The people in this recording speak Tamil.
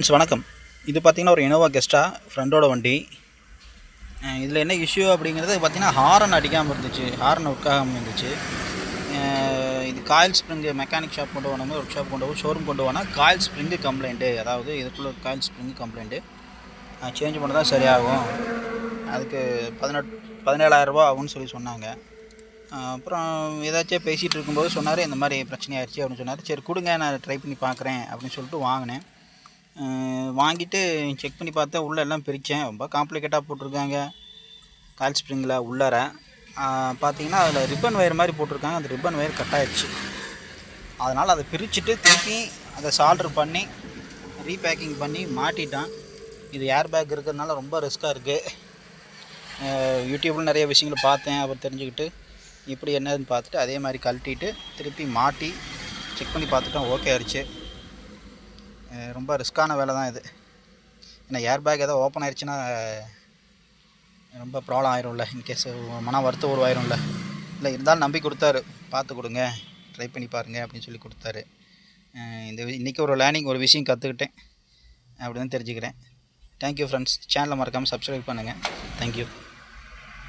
வணக்கம். இது பார்த்தீங்கன்னா ஒரு இனோவா கெஸ்ட்டா ஃப்ரெண்டோட வண்டி. இதில் என்ன இஷ்யூ அப்படிங்கிறது பார்த்தீங்கன்னா ஹாரன் அடிக்காமல் இருந்துச்சு. ஹாரன் ஒர்க் ஆகாமல் இருந்துச்சு. இது காயில் ஸ்ப்ரிங்கு மெக்கானிக் ஷாப் கொண்டு போனோம், ஒர்க் ஷாப் கொண்டு போய் ஷோரூம் கொண்டு போனால் காயில் ஸ்ப்ரிங்கு கம்ப்ளைண்ட்டு, அதாவது இதுக்குள்ள காயில் ஸ்ப்ரிங்கு கம்ப்ளைண்ட்டு. சேஞ்ச் பண்ண தான் சரியாகும். அதுக்கு 17,000 ஆகும்னு சொன்னாங்க. அப்புறம் ஏதாச்சும் பேசிகிட்டு இருக்கும்போது சொன்னார், இந்த மாதிரி பிரச்சனை ஆயிடுச்சு அப்படின்னு சொன்னார். சரி கொடுங்க, நான் ட்ரை பண்ணி பார்க்குறேன் அப்படின்னு சொல்லிட்டு வாங்கினேன். வாங்கிட்டு செக் பண்ணி பார்த்தேன், உள்ளே எல்லாம் பிரித்தேன். ரொம்ப காம்ப்ளிகேட்டாக போட்டிருக்காங்க. காயில் ஸ்ப்ரிங்கில் உள்ளார பார்த்தீங்கன்னா அதில் ரிப்பன் ஒயர் மாதிரி போட்டிருக்காங்க. அந்த ரிப்பன் ஒயர் கட் ஆகிடுச்சு. அதனால் அதை பிரிச்சுட்டு திருப்பி அதை சால்ட்ரு பண்ணி ரீபேக்கிங் பண்ணி மாட்டிட்டான். இது ஏர் பேக் இருக்கிறதுனால ரொம்ப ரிஸ்க்காக இருக்குது. யூடியூப்பில் நிறைய விஷயங்களை பார்த்தேன், அப்புறம் தெரிஞ்சுக்கிட்டு இப்படி என்னதுன்னு பார்த்துட்டு அதே மாதிரி கழட்டிட்டு திருப்பி மாட்டி செக் பண்ணி பார்த்துட்டோம், ஓகே ஆயிடுச்சு. ரொம்ப ரிஸ்க்கான வேலை தான் இது. ஏன்னா ஏர் பேக் ஏதோ ஓப்பன் ஆயிடுச்சுன்னா ரொம்ப ப்ராப்ளம் ஆயிரும்ல, இன்கேஸ் மன வருத்தம் உருவாயிரும்ல. இல்லை இருந்தாலும் நம்பி கொடுத்தாரு, பார்த்து கொடுங்க, ட்ரை பண்ணி பாருங்கள் அப்படின்னு சொல்லி கொடுத்தாரு. இன்றைக்கி ஒரு லேர்னிங், ஒரு விஷயம் கற்றுக்கிட்டேன், அப்படி தான் தெரிஞ்சுக்கிறேன். Thank you friends. சேனலை மறக்காமல் சப்ஸ்கிரைப் பண்ணுங்கள். தேங்க்யூ.